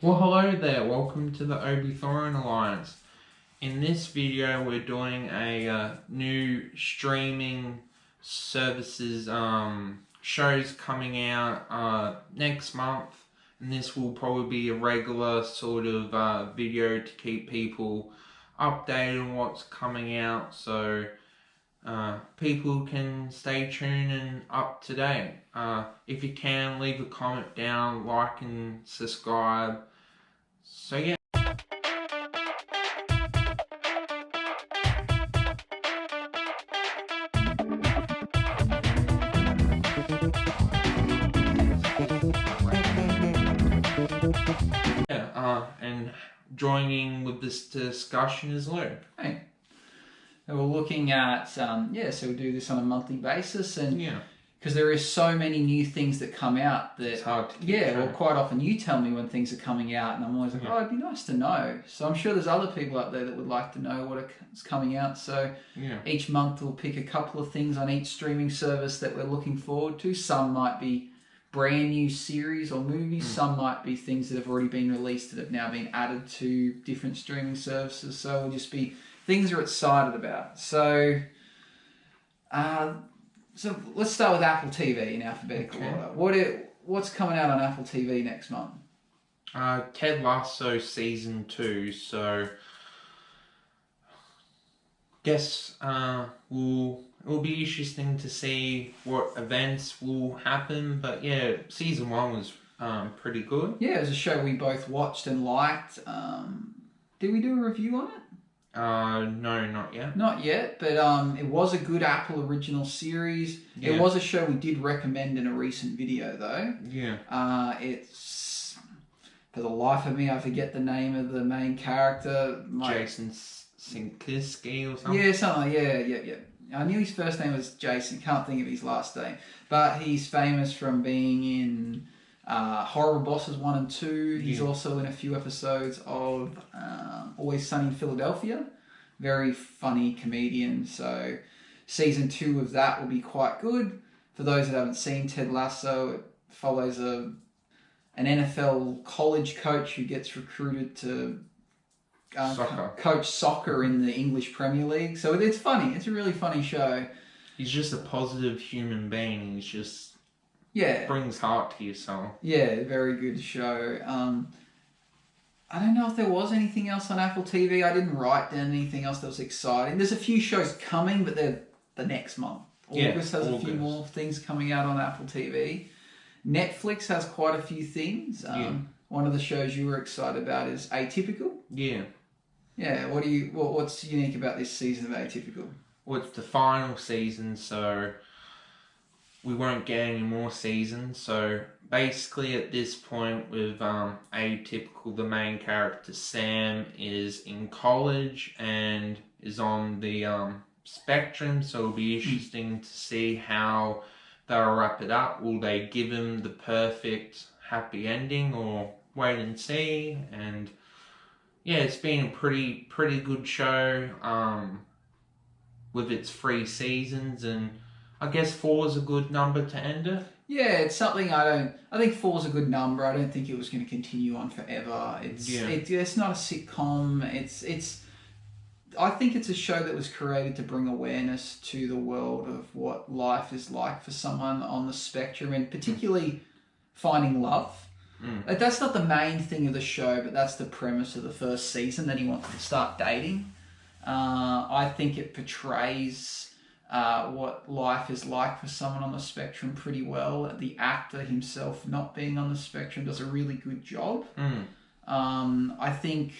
Well, hello there, welcome to the Obi-Thorin Alliance. In this video we're doing a new streaming services shows coming out next month, and this will probably be a regular sort of video to keep people updated on what's coming out, so people can stay tuned and up to date. If you can, leave a comment down, like and subscribe. So yeah. And joining with this discussion is Luke. Hey. And we're looking at, so we do this on a monthly basis, and because there is so many new things that come out that it's hard to keep track. Well, quite often you tell me when things are coming out, and I'm always like, oh, it'd be nice to know. So I'm sure there's other people out there that would like to know what is coming out. So each month we'll pick a couple of things on each streaming service that we're looking forward to. Some might be brand new series or movies. Some might be things that have already been released that have now been added to different streaming services. So it'll just be things we're excited about. So, so let's start with Apple TV in alphabetical order. What's coming out on Apple TV next month? Ted Lasso season 2. So, guess it'll be interesting to see what events will happen. But yeah, season 1 was pretty good. Yeah, it was a show we both watched and liked. Did we do a review on it? No, not yet. Not yet, but it was a good Apple original series. It was a show we did recommend in a recent video, though. Yeah. It's, for the life of me, I forget the name of the main character. Jason Sinkiski or something? Yeah, something like, yeah. I knew his first name was Jason, can't think of his last name. But he's famous from being in Horrible Bosses 1 and 2. He's also in a few episodes of Always Sunny in Philadelphia. Very funny comedian. So season 2 of that will be quite good. For those that haven't seen Ted Lasso, it follows an NFL college coach who gets recruited to coach soccer in the English Premier League. So it's funny. It's a really funny show. He's just a positive human being. He's just brings heart to your soul. Yeah, very good show. I don't know if there was anything else on Apple TV. I didn't write down anything else that was exciting. There's a few shows coming, but they're the next month. August has a few more things coming out on Apple TV. Netflix has quite a few things. One of the shows you were excited about is Atypical. Yeah. Yeah. What's unique about this season of Atypical? Well, it's the final season, so we won't get any more seasons. So basically at this point with Atypical, the main character Sam is in college and is on the spectrum, so it'll be interesting to see how they'll wrap it up. Will they give him the perfect happy ending or wait and see? And yeah, it's been a pretty good show with its 3 seasons, and I guess 4 is a good number to end it. Yeah, it's something I think 4 is a good number. I don't think it was going to continue on forever. It's not a sitcom. I think it's a show that was created to bring awareness to the world of what life is like for someone on the spectrum, and particularly finding love. That's not the main thing of the show, but that's the premise of the first season, that he wants to start dating. I think it portrays what life is like for someone on the spectrum pretty well. The actor himself, not being on the spectrum, does a really good job. I think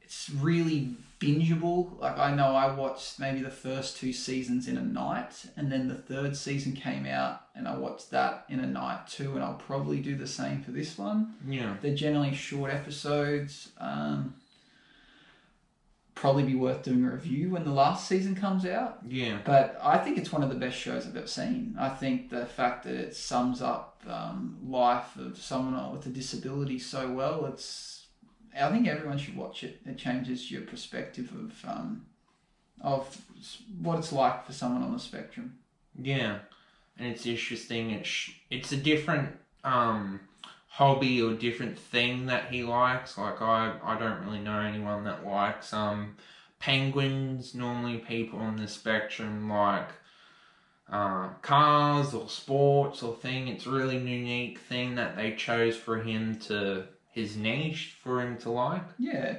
it's really bingeable. Like, I know I watched maybe the first 2 seasons in a night, and then the 3rd season came out and I watched that in a night too, and I'll probably do the same for this one. Yeah. They're generally short episodes. Probably be worth doing a review when the last season comes out. Yeah. But I think it's one of the best shows I've ever seen. I think the fact that it sums up life of someone with a disability so well, I think everyone should watch it. It changes your perspective of what it's like for someone on the spectrum. Yeah, and it's interesting. It's a different hobby or different thing that he likes. Like I don't really know anyone that likes penguins. Normally people on the spectrum like cars or sports or thing. It's a really unique thing that they chose for him to, his niche for him to like. Yeah.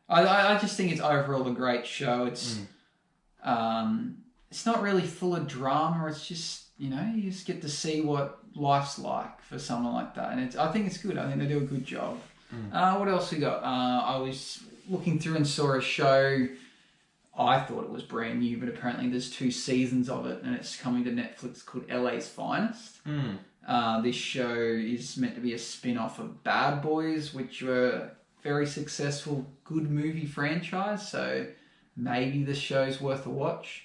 I just think it's overall a great show. It's not really full of drama. It's just, you know, you just get to see what life's like for someone like that. And I think it's good. I think they do a good job. What else we got? I was looking through and saw a show. I thought it was brand new, but apparently there's 2 seasons of it, and it's coming to Netflix, called LA's Finest. This show is meant to be a spin-off of Bad Boys, which were a very successful, good movie franchise, so maybe this show's worth a watch.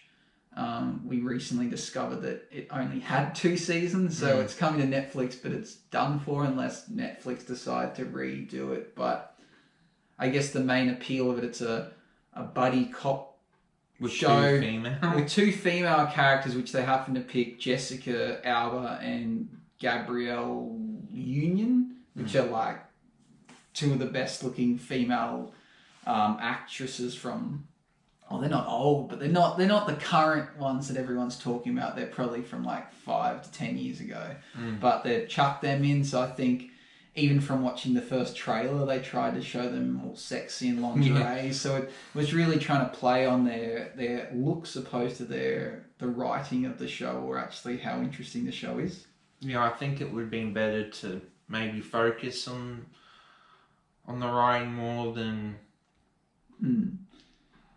We recently discovered that it only had 2 seasons, so it's coming to Netflix, but it's done for unless Netflix decide to redo it. But I guess the main appeal of it, it's a buddy cop with show 2 female. with 2 female characters, which they happen to pick Jessica Alba and Gabrielle Union, which are like 2 of the best looking female actresses from. Oh, they're not old, but they're not the current ones that everyone's talking about. They're probably from like 5 to 10 years ago. But they've chucked them in, so I think even from watching the first trailer, they tried to show them all sexy in lingerie. Yeah. So it was really trying to play on their looks opposed to the writing of the show, or actually how interesting the show is. Yeah, I think it would have been better to maybe focus on the writing more than.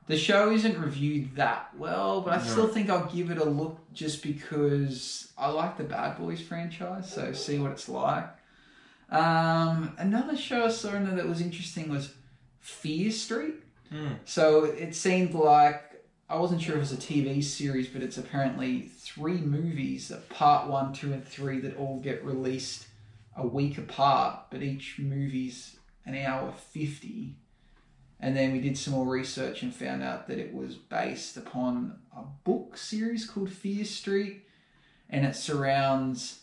The show isn't reviewed that well, but I still think I'll give it a look just because I like the Bad Boys franchise, so see what it's like. Another show I saw in there that was interesting was Fear Street. So it seemed like, I wasn't sure if it was a TV series, but it's apparently 3 movies, part 1, 2, and 3, that all get released a week apart, but each movie's an hour 50. And then we did some more research and found out that it was based upon a book series called Fear Street, and it surrounds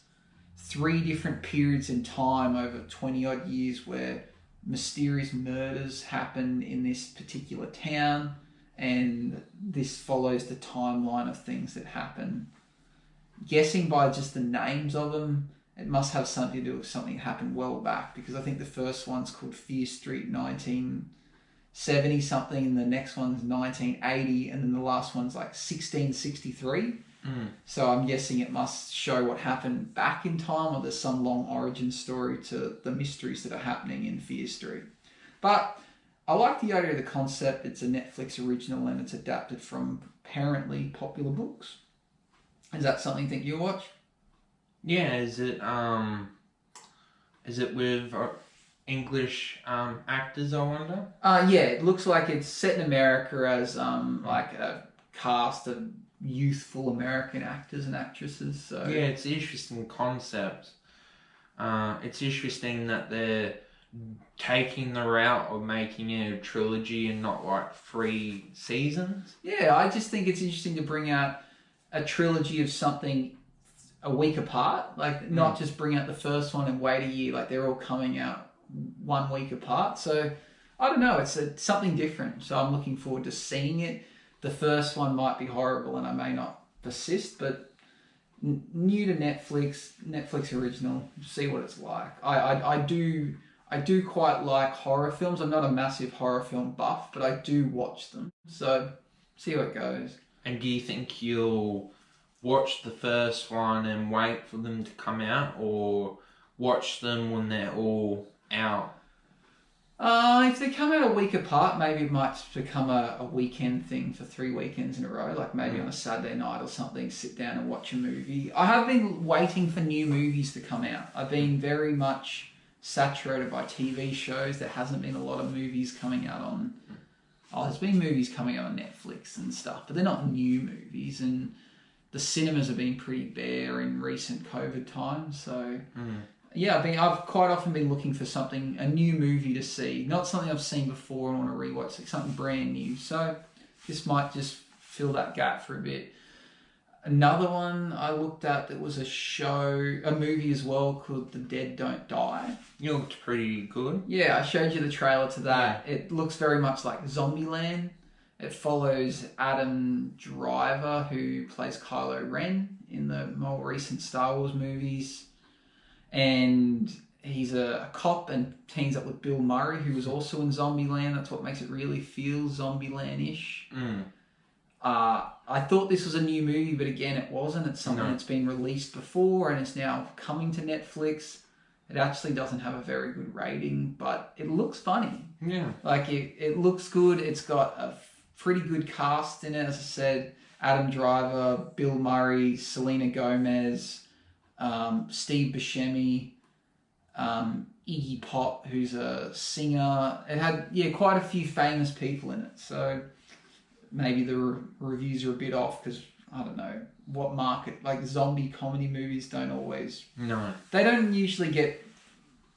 3 different periods in time over 20 odd years where mysterious murders happen in this particular town, and this follows the timeline of things that happen. Guessing by just the names of them, it must have something to do with something that happened well back, because I think the first one's called Fear Street 1970 something, and the next one's 1980, and then the last one's like 1663. So I'm guessing it must show what happened back in time, or there's some long origin story to the mysteries that are happening in Fear Street. But I like the idea of the concept. It's a Netflix original and it's adapted from apparently popular books. Is that something that you watch? Yeah, is it with English actors, I wonder? Yeah, it looks like it's set in America as like a cast of youthful American actors and actresses. So yeah, it's an interesting concept. It's interesting that they're taking the route of making it a trilogy and not like 3 seasons. Yeah, I just think it's interesting to bring out a trilogy of something a week apart. Like, not just bring out the first one and wait a year. Like, they're all coming out 1 week apart. So I don't know, it's something different. So I'm looking forward to seeing it. The first one might be horrible and I may not persist, but new to Netflix original, see what it's like. I do quite like horror films. I'm not a massive horror film buff, but I do watch them. So see how it goes. And do you think you'll watch the first one and wait for them to come out, or watch them when they're all out? If they come out a week apart, maybe it might become a weekend thing for 3 weekends in a row. Like maybe on a Saturday night or something, sit down and watch a movie. I have been waiting for new movies to come out. I've been very much saturated by TV shows. There hasn't been a lot of movies coming out on... Oh, there's been movies coming out on Netflix and stuff, but they're not new movies. And the cinemas have been pretty bare in recent COVID times. So... Yeah, I've quite often been looking for a new movie to see. Not something I've seen before and want to rewatch, like something brand new. So this might just fill that gap for a bit. Another one I looked at that was a movie as well called The Dead Don't Die. It looked pretty good. Yeah, I showed you the trailer to that. Yeah. It looks very much like Zombieland. It follows Adam Driver, who plays Kylo Ren in the more recent Star Wars movies. And he's a cop and teams up with Bill Murray, who was also in Zombieland. That's what makes it really feel Zombieland-ish. I thought this was a new movie, but again, it wasn't. It's something that's been released before and it's now coming to Netflix. It actually doesn't have a very good rating, but it looks funny. Yeah. Like, it looks good. It's got a pretty good cast in it, as I said. Adam Driver, Bill Murray, Selena Gomez, Steve Buscemi, Iggy Pop, who's a singer. It had, quite a few famous people in it. So maybe the reviews are a bit off because, I don't know, what market, like zombie comedy movies don't always... No. They don't usually get...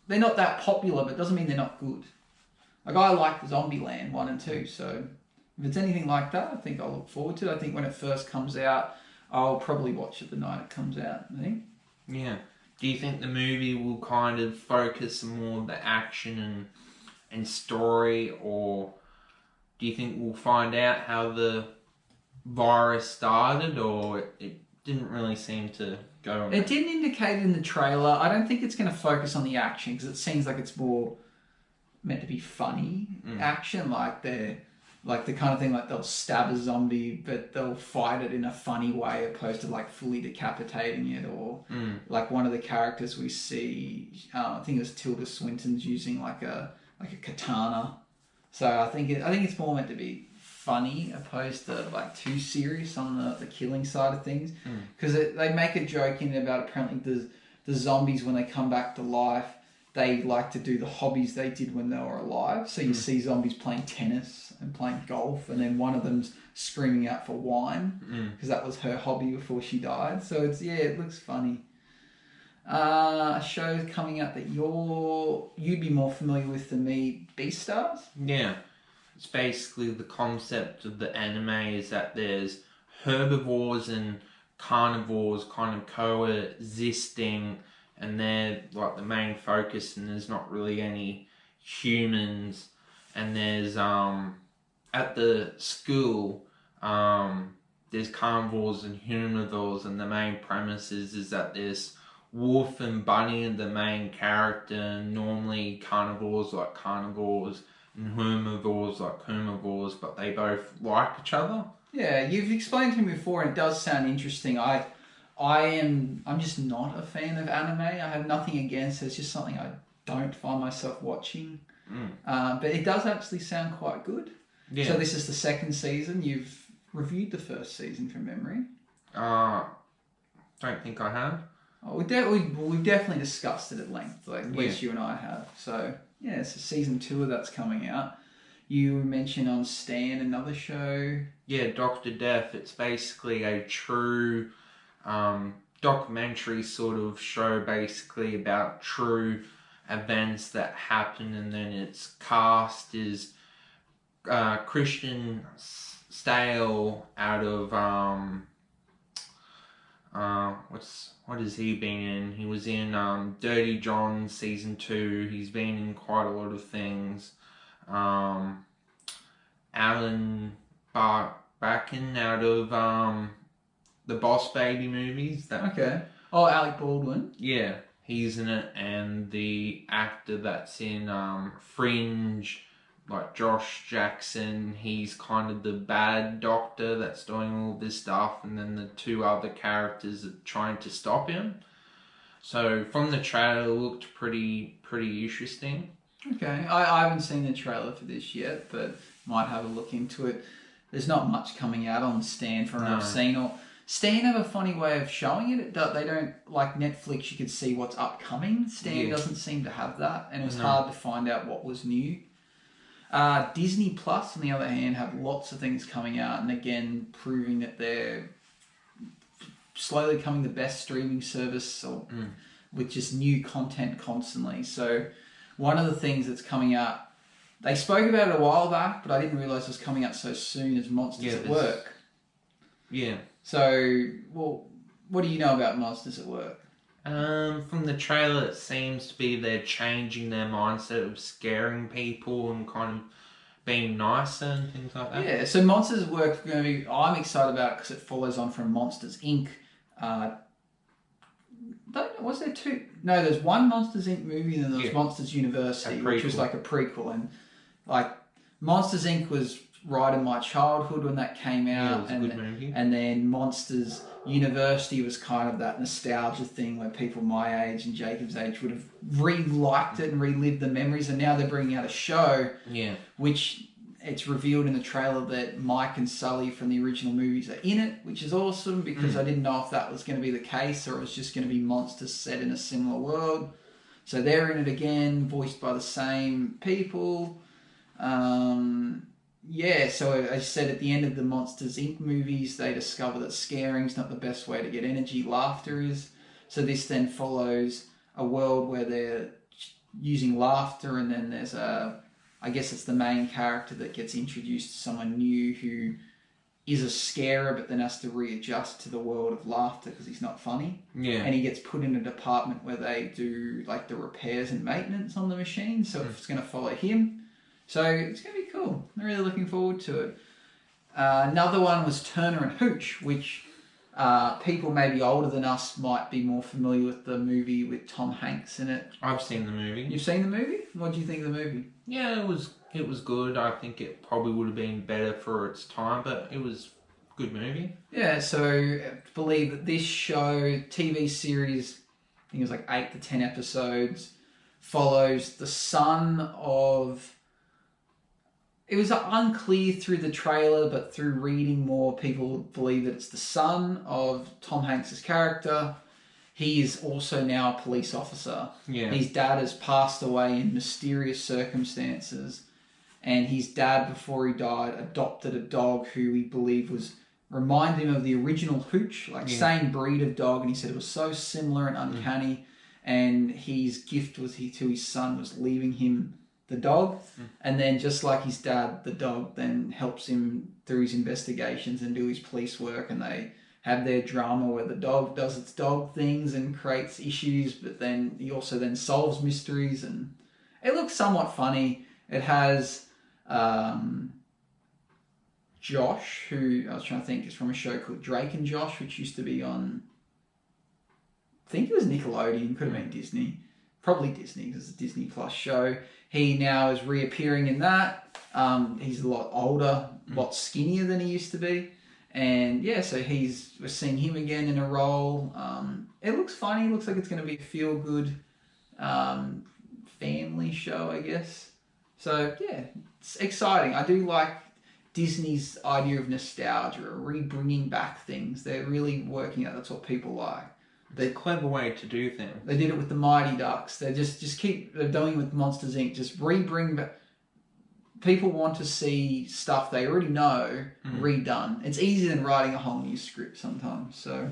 They're not that popular, but it doesn't mean they're not good. Like, I like Zombieland 1 and 2, so if it's anything like that, I think I'll look forward to it. I think when it first comes out, I'll probably watch it the night it comes out, I think. Yeah. Do you think the movie will kind of focus more on the action and story, or do you think we'll find out how the virus started, or it didn't really seem to go on? It didn't indicate in the trailer. I don't think it's going to focus on the action because it seems like it's more meant to be funny action, like the kind of thing like they'll stab a zombie but they'll fight it in a funny way opposed to like fully decapitating it, or like one of the characters we see, I think it was Tilda Swinton's using like a katana. So I think it's more meant to be funny opposed to like too serious on the killing side of things, because they make a joke in it about apparently the zombies, when they come back to life, they like to do the hobbies they did when they were alive. So you see zombies playing tennis and playing golf, and then one of them's screaming out for wine because that was her hobby before she died. So it looks funny. A show coming out that you'd be more familiar with than me, Beastars? Yeah. It's basically the concept of the anime is that there's herbivores and carnivores kind of coexisting, and they're like the main focus, and there's not really any humans. And there's at the school there's carnivores and herbivores, and the main premise is that there's Wolf and Bunny are the main character, and normally carnivores like carnivores and herbivores like herbivores, but they both like each other. Yeah, you've explained to me before, and it does sound interesting. I'm just not a fan of anime. I have nothing against it. It's just something I don't find myself watching. But it does actually sound quite good. Yeah. So this is the second season. You've reviewed the first season from memory. Don't think I have. Oh, we've definitely discussed it at length. Like, at least you and I have. So yeah, so season 2 of that's coming out. You mentioned on Stan another show. Yeah, Dr. Death. It's basically a true documentary sort of show, basically about true events that happen, and then its cast is Christian Stale out of what has he been in? He was in Dirty John season 2. He's been in quite a lot of things. Alan Barkin out of the Boss Baby movies. Okay. Oh, Alec Baldwin. Yeah, he's in it, and the actor that's in Fringe, like Josh Jackson, he's kind of the bad doctor that's doing all this stuff, and then the two other characters are trying to stop him. So from the trailer, it looked pretty interesting. Okay, I haven't seen the trailer for this yet, but might have a look into it. There's not much coming out on Stan from what I've seen. Or Stan have a funny way of showing it. They don't, like Netflix, you could see what's upcoming. Stan doesn't seem to have that, and it was hard to find out what was new. Disney Plus, on the other hand, have lots of things coming out, and again, proving that they're slowly becoming the best streaming service with just new content constantly. So one of the things that's coming out, they spoke about it a while back, but I didn't realise it was coming out so soon, as Monsters at Work. Yeah. So, well, what do you know about Monsters at Work? From the trailer, it seems to be they're changing their mindset of scaring people and kind of being nicer and things like that. Yeah, so Monsters at Work is going to be. I'm excited about it because it follows on from Monsters Inc. Was there two? No, there's one Monsters Inc. movie, and then there's Monsters University, which was like a prequel. And like Monsters Inc. was right in my childhood when that came out, it was a good movie. And then Monsters University was kind of that nostalgia thing where people my age and Jacob's age would have re-liked it and relived the memories, and now they're bringing out a show, which it's revealed in the trailer that Mike and Sully from the original movies are in it, which is awesome because I didn't know if that was going to be the case or it was just going to be monsters set in a similar world. So they're in it again, voiced by the same people. So as I said, at the end of the Monsters Inc. movies, they discover that scaring's not the best way to get energy, laughter is. So this then follows a world where they're using laughter, and then there's I guess it's the main character that gets introduced to someone new who is a scarer, but then has to readjust to the world of laughter because he's not funny. Yeah. And he gets put in a department where they do like the repairs and maintenance on the machine, so it's going to follow him. So it's going to be cool. I'm really looking forward to it. Another one was Turner and Hooch, which people maybe older than us might be more familiar with the movie with Tom Hanks in it. I've seen the movie. You've seen the movie? What do you think of the movie? Yeah, it was good. I think it probably would have been better for its time, but it was a good movie. Yeah, so I believe that this show, TV series, I think it was like 8 to 10 episodes, follows the son of... It was unclear through the trailer, but through reading more, people believe that it's the son of Tom Hanks' character. He is also now a police officer. Yeah. His dad has passed away in mysterious circumstances, and his dad, before he died, adopted a dog who we believe reminded him of the original Hooch, same breed of dog, and he said it was so similar and uncanny, and his gift to his son was leaving him the dog, and then just like his dad, the dog then helps him through his investigations and do his police work, and they have their drama where the dog does its dog things and creates issues, but then he also then solves mysteries, and it looks somewhat funny. It has Josh, who I was trying to think is from a show called Drake and Josh, which used to be on, I think it was Nickelodeon, could have been Disney. Probably Disney, because it's a Disney Plus show. He now is reappearing in that. He's a lot older, a lot skinnier than he used to be. And yeah, so we're seeing him again in a role. It looks funny. It looks like it's going to be a feel-good family show, I guess. So yeah, it's exciting. I do like Disney's idea of nostalgia, or re-bringing back things. They're really working out. That's what people like. It's a clever way to do things. They did it with the Mighty Ducks. They're doing it with Monsters Inc. Just re-bring back. People want to see stuff they already know redone. It's easier than writing a whole new script sometimes. So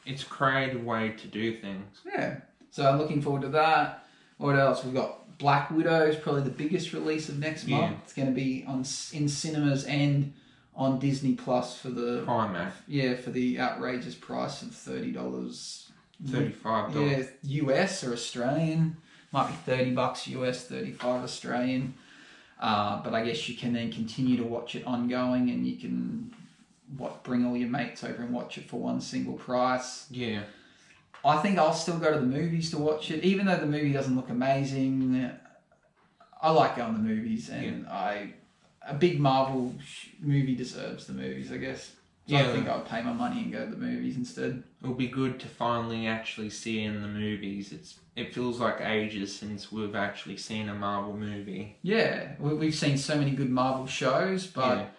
it's a creative way to do things. Yeah. So I'm looking forward to that. What else? We've got Black Widow is probably the biggest release of next month. It's going to be in cinemas and on Disney Plus for the IMAX. Yeah, for the outrageous price of $30. $35. Yeah, US or Australian. Might be $30 US, $35 Australian. But I guess you can then continue to watch it ongoing, and you can bring all your mates over and watch it for one single price. Yeah. I think I'll still go to the movies to watch it, even though the movie doesn't look amazing. I like going to the movies, and a big Marvel movie deserves the movies, I guess. So I think I'll pay my money and go to the movies instead. It'll be good to finally actually see in the movies. It feels like ages since we've actually seen a Marvel movie. Yeah, we've seen so many good Marvel shows, but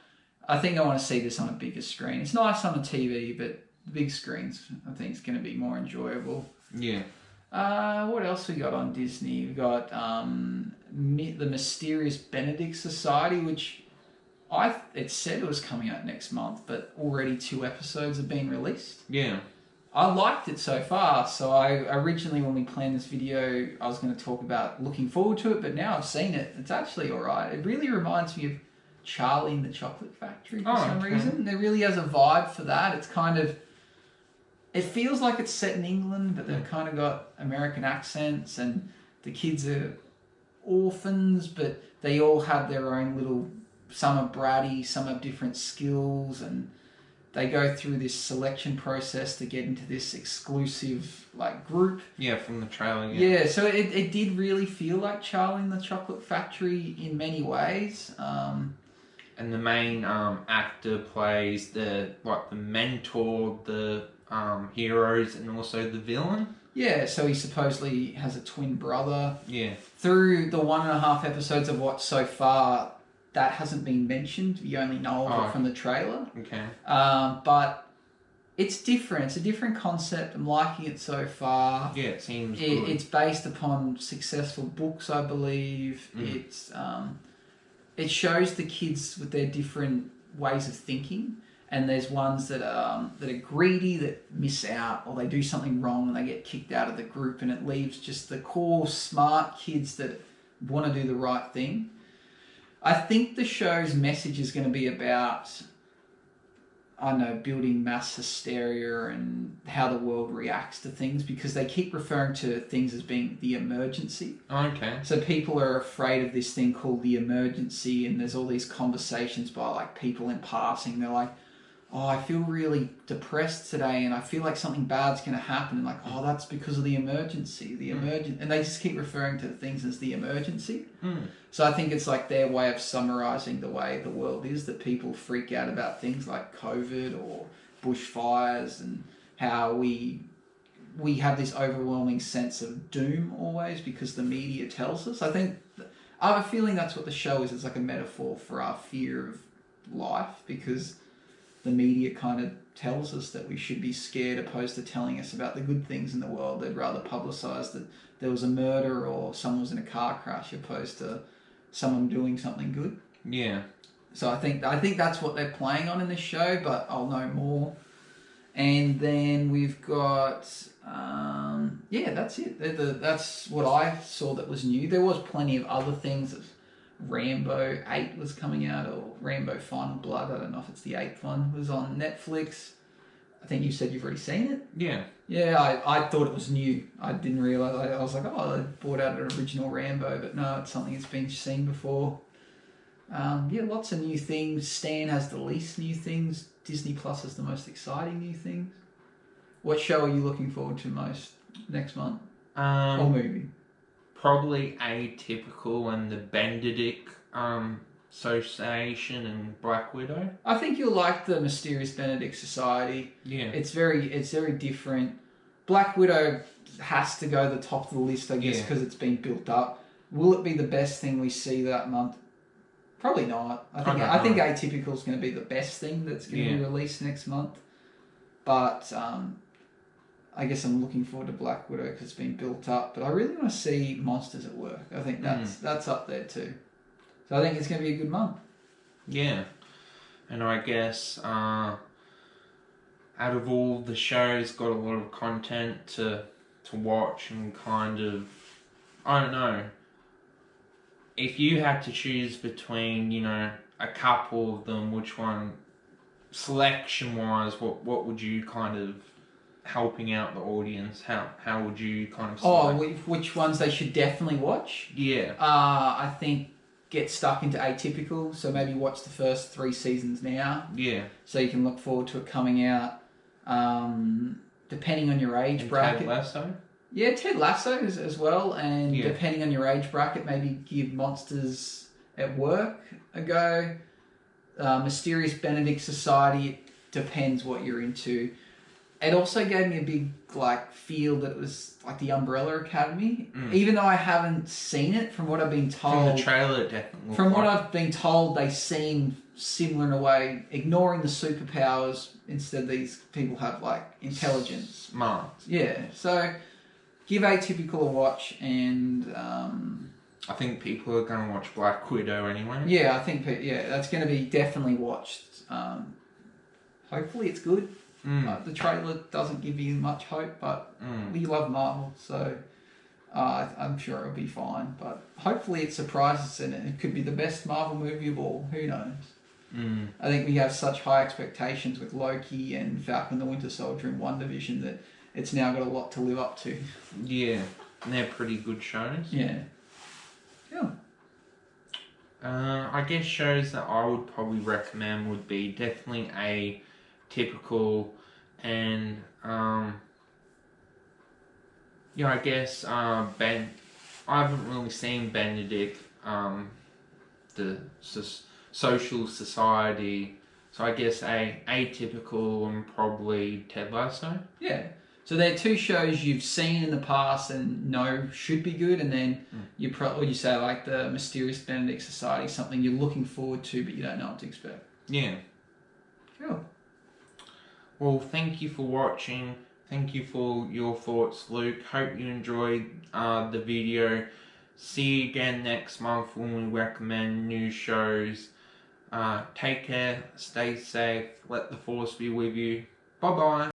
I think I want to see this on a bigger screen. It's nice on a TV, but the big screens, I think, is going to be more enjoyable. Yeah. What else we got on Disney? We've got the Mysterious Benedict Society, which it said it was coming out next month, but already 2 episodes have been released. Yeah. I liked it so far, so I originally, when we planned this video, I was going to talk about looking forward to it, but now I've seen it. It's actually alright. It really reminds me of Charlie and the Chocolate Factory for some reason. There really has a vibe for that. It's kind of, it feels like it's set in England, but they've kind of got American accents, and the kids are orphans, but they all have their own little, some are bratty, some have different skills, and they go through this selection process to get into this exclusive like group. Yeah, from the trailer. Yeah, so it did really feel like Charlie and the Chocolate Factory in many ways. And the main actor plays the mentor, the heroes, and also the villain. Yeah, so he supposedly has a twin brother. Yeah. Through the 1.5 episodes I've watched so far, that hasn't been mentioned. You only know of it from the trailer. Okay. But it's different. It's a different concept. I'm liking it so far. Yeah, it seems good. It's based upon successful books, I believe. It shows the kids with their different ways of thinking. And there's ones that are greedy, that miss out, or they do something wrong and they get kicked out of the group, and it leaves just the core smart kids that want to do the right thing. I think the show's message is going to be about, I don't know, building mass hysteria and how the world reacts to things, because they keep referring to things as being the emergency. Okay. So people are afraid of this thing called the emergency, and there's all these conversations by like people in passing. They're like, oh, I feel really depressed today and I feel like something bad's going to happen. And like, oh, that's because of the emergency, and they just keep referring to things as the emergency. So I think it's like their way of summarizing the way the world is, that people freak out about things like COVID or bushfires, and how we have this overwhelming sense of doom always because the media tells us. I have a feeling that's what the show is. It's like a metaphor for our fear of life, because the media kind of tells us that we should be scared, opposed to telling us about the good things in the world. They'd rather publicise that there was a murder or someone was in a car crash, opposed to someone doing something good. Yeah. So I think that's what they're playing on in this show, but I'll know more. And then we've got, that's it. That's what I saw that was new. There was plenty of other things. Rambo 8 was coming out, or Rambo Final Blood, I don't know if it's the 8th one, was on Netflix. I think you said you've already seen it? Yeah. Yeah, I thought it was new. I didn't realise. I was like, I bought out an original Rambo, but no, it's something that's been seen before. Lots of new things. Stan has the least new things. Disney Plus has the most exciting new things. What show are you looking forward to most next month? Or movie? Probably Atypical and the Benedict Association and Black Widow. I think you'll like the Mysterious Benedict Society. Yeah. It's very different. Black Widow has to go to the top of the list, I guess, because it's been built up. Will it be the best thing we see that month? Probably not. I think Atypical is going to be the best thing that's going to be released next month. But I guess I'm looking forward to Black Widow because it's been built up. But I really want to see Monsters at Work. I think that's up there too. So I think it's going to be a good month. Yeah. And I guess out of all the shows, got a lot of content to watch, and kind of, I don't know, if you had to choose between, a couple of them, which one, selection-wise, what would you kind of, helping out the audience, how would you kind of select? Which ones they should definitely watch? Yeah. I think get stuck into Atypical, so maybe watch the first 3 seasons now. Yeah. So you can look forward to it coming out, depending on your age bracket. Ted Lasso? Yeah, Ted Lasso as well, and depending on your age bracket, maybe give Monsters at Work a go. Mysterious Benedict Society, it depends what you're into. It also gave me a big feel that it was like the Umbrella Academy, even though I haven't seen it. From what I've been told, from the trailer, it definitely. From what I've been told, they seem similar in a way, ignoring the superpowers. Instead, these people have intelligence, smart. Yeah, so give Atypical a watch, and I think people are going to watch Black Widow anyway. Yeah, I think that's going to be definitely watched. Hopefully, it's good. The trailer doesn't give you much hope, but we love Marvel, so I'm sure it'll be fine. But hopefully it surprises and it could be the best Marvel movie of all. Who knows? I think we have such high expectations with Loki and Falcon the Winter Soldier in WandaVision that it's now got a lot to live up to. Yeah, and they're pretty good shows. Yeah. Yeah. I guess shows that I would probably recommend would be definitely Atypical and yeah, I guess Ben. I haven't really seen Benedict, the Social Society. So I guess Atypical and probably Ted Lasso. Yeah. So they're two shows you've seen in the past and know should be good, and then you say like the Mysterious Benedict Society, something you're looking forward to but you don't know what to expect. Yeah. Cool. Well, thank you for watching. Thank you for your thoughts, Luke. Hope you enjoyed the video. See you again next month when we recommend new shows. Take care, stay safe, let the force be with you. Bye bye.